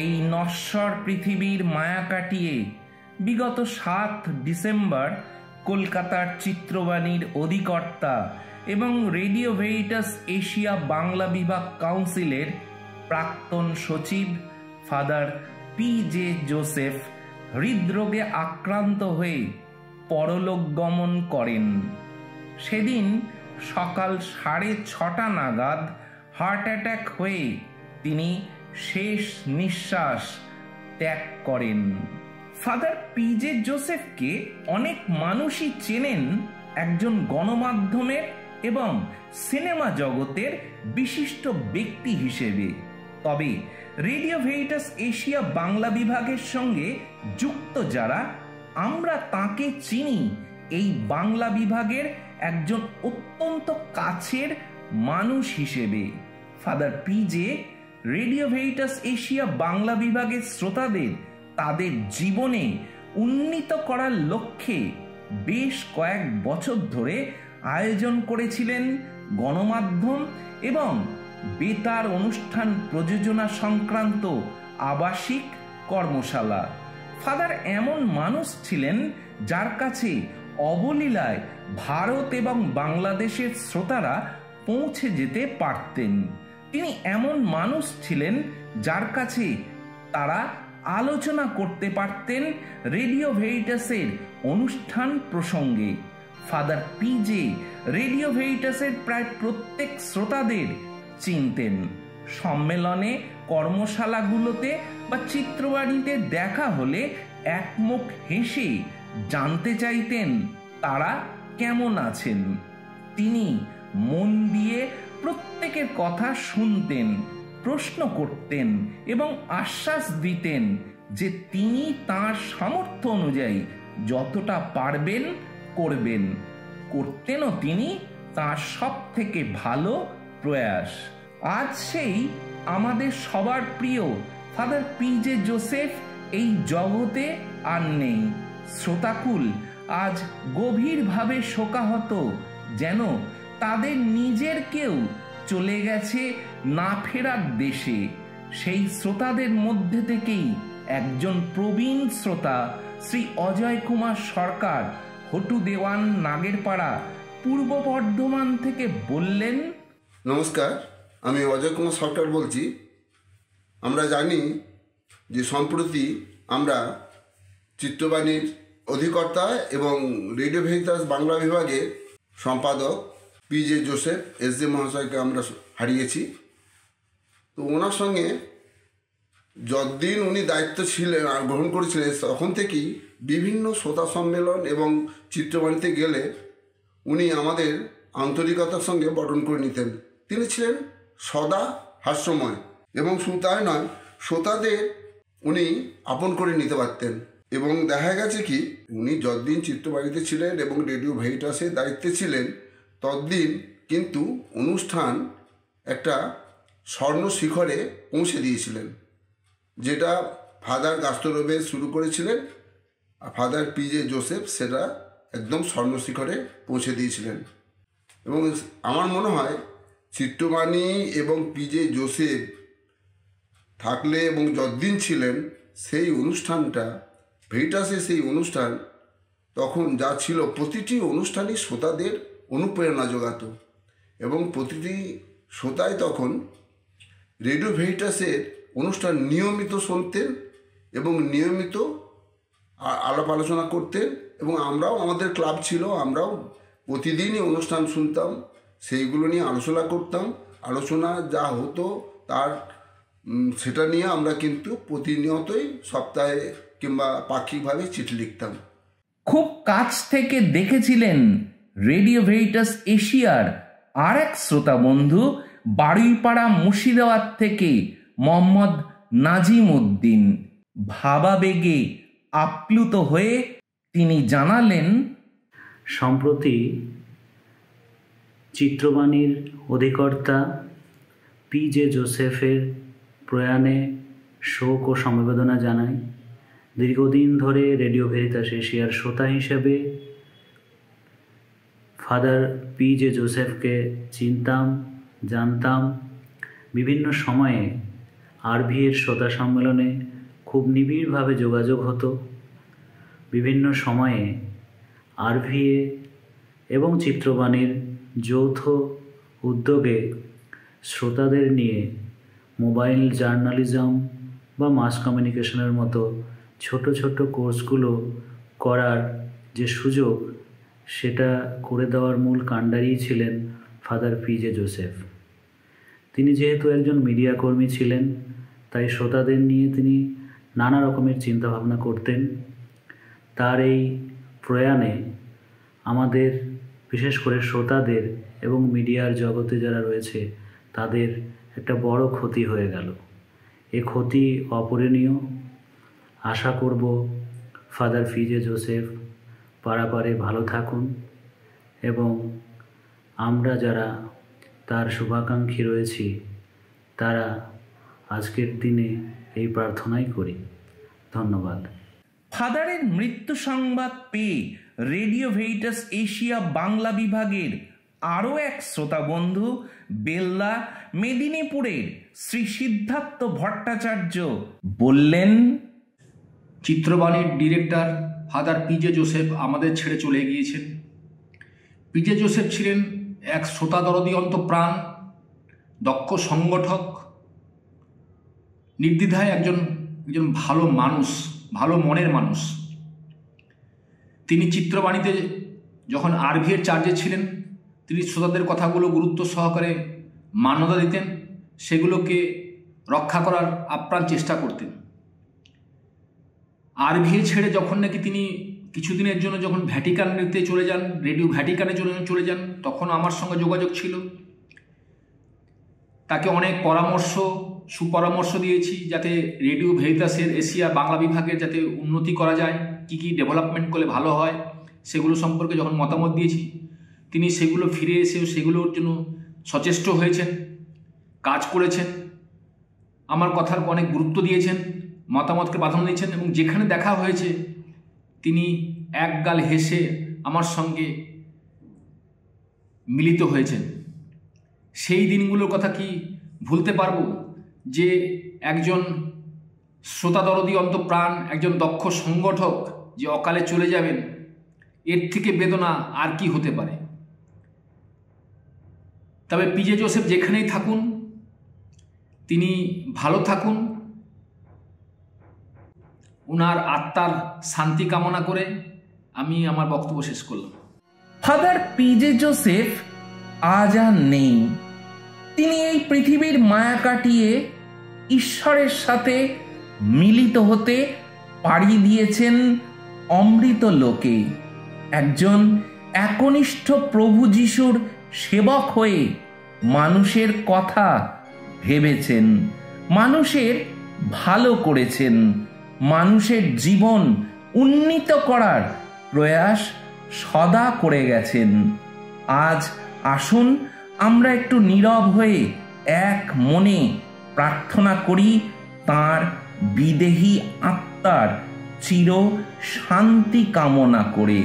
এই নশ্বর পৃথিবীর মায়া কাটিয়ে বিগত 7 ডিসেম্বর কলকাতার চিত্রবাণীর অধিকর্তা এবং রেডিও ভেরিটাস এশিয়া বাংলা বিভাগ কাউন্সিলের প্রাক্তন সচিব ফাদার পি.জে. জোসেফ হৃদরোগে আক্রান্ত হয়ে পরলোক গমন করেন। সেদিন সকাল 6:30 নাগাদ হার্ট অ্যাটাক হয়ে তিনি শেষ নিঃশ্বাস ত্যাগ করেন। Father P J. জোসেফকে অনেক মানুষই চেনেন একজন গণমাধ্যমের এবং সিনেমা জগতের বিশিষ্ট ব্যক্তি হিসেবে। তবে রেডিও ভেরিটাস এশিয়া বাংলা বিভাগের সঙ্গে যুক্ত যারা, আমরা তাকে চিনি এই বাংলা বিভাগের একজন অত্যন্ত কাছের মানুষ হিসেবে। Father P J. Radio Veritas Asia Bangla বিভাগের শ্রোতাদের তাদের জীবনে উন্নীত করার লক্ষ্যে বেশ কয়েক বছর ধরে আয়োজন করেছিলেন গণমাধ্যম এবং বেতার অনুষ্ঠান প্রযোজনা সংক্রান্ত আবাসিক কর্মশালা। ফাদার এমন মানুষ ছিলেন যার কাছে অবলীলায় ভারত এবং বাংলাদেশের শ্রোতারা পৌঁছে যেতে পারতেন। তিনি এমন মানুষ ছিলেন যার কাছে তারা আলোচনা করতে পারতেন রেডিও ভেরিটাসের অনুষ্ঠান প্রসঙ্গে। Father P J. রেডিও ভেরিটাসের প্রায় প্রত্যেক শ্রোতাদের চিনতেন। সম্মেলনে, কর্মশালাগুলোতে বা চিত্রবাণীতে দেখা হলে একমুখ হেসে জানতে চাইতেন তারা কেমন আছেন। তিনি মন দিয়ে প্রত্যেকের কথা শুনতেন, প্রশ্ন করতেন এবং আশ্বাস দিতেন যে তিনি তাঁর সামর্থ্য অনুযায়ী যতটা পারবেন করবেন। করতেনও তিনি তাঁর সব থেকে ভালো প্রয়াস। আজ সেই আমাদের সবার প্রিয় ফাদার পি.জে. জোসেফ এই জগতে আর নেই। শ্রোতাকুল আজ গভীরভাবে শোকাহত, যেন তাদের নিজের কেউ চলে গেছে না ফেরার দেশে। সেই শ্রোতাদের মধ্যে থেকেই একজন প্রবীণ শ্রোতা শ্রী অজয় কুমার সরকার, হটু দেওয়ান, নাগেরপাড়া, পূর্ব বর্ধমান থেকে বললেন, নমস্কার, আমি অজয় কুমার সরকার বলছি। আমরা জানি যে সম্প্রতি আমরা চিত্রবাণীর অধিকর্তা এবং রেডিও ভেরিটাস বাংলা বিভাগের সম্পাদক পি.জে. জোসেফ এস.জে. মহাশয়কে আমরা হারিয়েছি। তো ওনার সঙ্গে যতদিন উনি দায়িত্ব গ্রহণ করেছিলেন, তখন থেকেই বিভিন্ন শ্রোতা সম্মেলন এবং চিত্রবাণীতে গেলে উনি আমাদের আন্তরিকতার সঙ্গে বরণ করে নিতেন। তিনি ছিলেন সদা হাস্যময় এবং শুধু তাই নয়, শ্রোতাদের উনি আপন করে নিতে পারতেন। এবং দেখা গেছে কি, উনি যতদিন চিত্রবাণীতে ছিলেন এবং রেডিও ভেরিটাসের দায়িত্বে ছিলেন, ততদিন কিন্তু অনুষ্ঠান একটা স্বর্ণ শিখরে পৌঁছে দিয়েছিলেন, যেটা ফাদার গাস্তরবে শুরু করেছিলেন। Father P J. জোসেফ সেটা একদম স্বর্ণ শিখরে পৌঁছে দিয়েছিলেন। এবং আমার মনে হয় চিত্রবাণী এবং পি.জে. জোসেফ থাকলে এবং যতদিন ছিলেন, সেই অনুষ্ঠানটা ভেরিটাসের সেই অনুষ্ঠান তখন যা ছিল, প্রতিটি অনুষ্ঠানই শ্রোতাদের অনুপ্রেরণা যোগাতো এবং প্রতিটি শ্রোতাই তখন রেডিও ভেরিটাসের অনুষ্ঠান নিয়মিত শুনতেন এবং নিয়মিত আলাপ আলোচনা করতেন। এবং আমরাও, আমাদের ক্লাব ছিল, আমরাও প্রতিদিনই অনুষ্ঠান শুনতাম, সেইগুলো নিয়ে আলোচনা করতাম। আলোচনা যা হতো সেটা নিয়ে আমরা কিন্তু প্রতিনিয়তই সপ্তাহে কিংবা পাক্ষিকভাবে চিঠি লিখতাম। খুব কাছ থেকে দেখেছিলেন রেডিও ভেরিটাস এশিয়ার আর এক শ্রোতা বন্ধু, বারুইপাড়া মুর্শিদাবাদ থেকে মোহাম্মদ নাজিম উদ্দিন। ভাবাবেগে আপ্লুত হয়ে তিনি জানালেন, সম্প্রতি চিত্রবাণীর অধিকর্তা পি.জে. জোসেফের প্রয়াণে শোক ও সমবেদনা জানাই। দীর্ঘদিন ধরে রেডিও ভেরিটাস এশিয়ার শ্রোতা হিসেবে ফাদার পি.জে. জোসেফকে চিনতাম, জানতাম। বিভিন্ন সময়ে আরভিএর শ্রোতা সম্মেলনে খুব নিবিড়ভাবে যোগাযোগ হতো। বিভিন্ন সময়ে আরভিএ এবং চিত্রবাণীর যৌথ উদ্যোগে শ্রোতাদের নিয়ে মোবাইল জার্নালিজম বা মাস কমিউনিকেশনের মতো ছোট ছোট কোর্সগুলো করার যে সুযোগ, সেটা করে দেওয়ার মূল কাণ্ডারিই ছিলেন ফাদার পিজে জোসেফ। তিনি যেহেতু একজন মিডিয়া কর্মী ছিলেন, তাই শ্রোতাদের নিয়ে তিনি নানা রকমের চিন্তাভাবনা করতেন। তার এই প্রয়াণে আমাদের, বিশেষ করে শ্রোতাদের এবং মিডিয়ার জগতে যারা রয়েছে, তাদের একটা বড় ক্ষতি হয়ে গেল। এ ক্ষতি অপূরণীয়। আশা করব ফাদার পিজে জোসেফ পারাপারে ভালো থাকুন এবং আমরা যারা তার শুভাকাঙ্ক্ষী রয়েছি তারা আজকের দিনে এই প্রার্থনাই করি। ধন্যবাদ। ফাদারের মৃত্যু সংবাদ পেয়ে রেডিও ভেরিটাস এশিয়া বাংলা বিভাগের আরও এক শ্রোতা বন্ধু বেল্লা মেদিনীপুরের শ্রী সিদ্ধার্থ ভট্টাচার্য বললেন, চিত্রবাণীর ডিরেক্টর ফাদার পিজে জোসেফ আমাদের ছেড়ে চলে গিয়েছেন। পিজে জোসেফ ছিলেন এক শ্রোতাদরদী অন্তঃপ্রাণ, দক্ষ সংগঠক, নির্দ্বিধায় একজন ভালো মানুষ, ভালো মনের মানুষ। তিনি চিত্রবাণীতে যখন আরভিএর চার্জে ছিলেন, তিনি শ্রোতাদের কথাগুলো গুরুত্ব সহকারে মান্যতা দিতেন, সেগুলোকে রক্ষা করার আপ্রাণ চেষ্টা করতেন। আরভিএ ছেড়ে যখন নাকি তিনি কিছুদিনের জন্য যখন ভ্যাটিকানেতে চলে যান, রেডিও ভ্যাটিকানে চলে যান, তখন আমার সঙ্গে যোগাযোগ ছিল। তাকে অনেক সুপরামর্শ দিয়েছি যাতে রেডিও ভেরিটাসের এশিয়া বাংলা বিভাগের যাতে উন্নতি করা যায়, কি ডেভেলপমেন্ট করলে ভালো হয়, সেগুলো সম্পর্কে যখন মতামত দিয়েছি, তিনি সেগুলো ফিরে এসেও সেগুলোর জন্য সচেষ্ট হয়েছেন, কাজ করেছেন, আমার কথার অনেক গুরুত্ব দিয়েছেন, মতামতকে প্রাধান্য দিয়েছেন এবং যেখানে দেখা হয়েছে তিনি একগাল হেসে আমার সঙ্গে মিলিত হয়েছেন। সেই দিনগুলোর কথা কি ভুলতে পারবো যে একজন শ্রোতাদরদী অন্তঃপ্রাণ, একজন দক্ষ সংগঠক যে অকালে চলে যাবেন, এর থেকে বেদনা আর কি হতে পারে। তবে পিজে জোসেফ যেখানেই থাকুন তিনি ভালো থাকুন, ওনার আত্মার শান্তি কামনা করে আমি আমার বক্তব্য শেষ করলাম। ফাদার পিজে জোসেফ আজ আর নেই। তিনি এই পৃথিবীর মায়া কাটিয়ে ঈশ্বরের সাথে মিলিত হতে পাড়ি দিয়েছেন অমৃত লোকে। একজন একনিষ্ঠ প্রভু যিশুর সেবক হয়ে মানুষের কথা ভেবেছেন, মানুষের ভালো করেছেন, মানুষের জীবন উন্নীত করার প্রয়াস সদা করে গেছেন। আজ আসুন আমরা একটু নীরব হয়ে এক মনে প্রার্থনা করি তাঁর বিদেহী আত্মার চির শান্তি কামনা করে।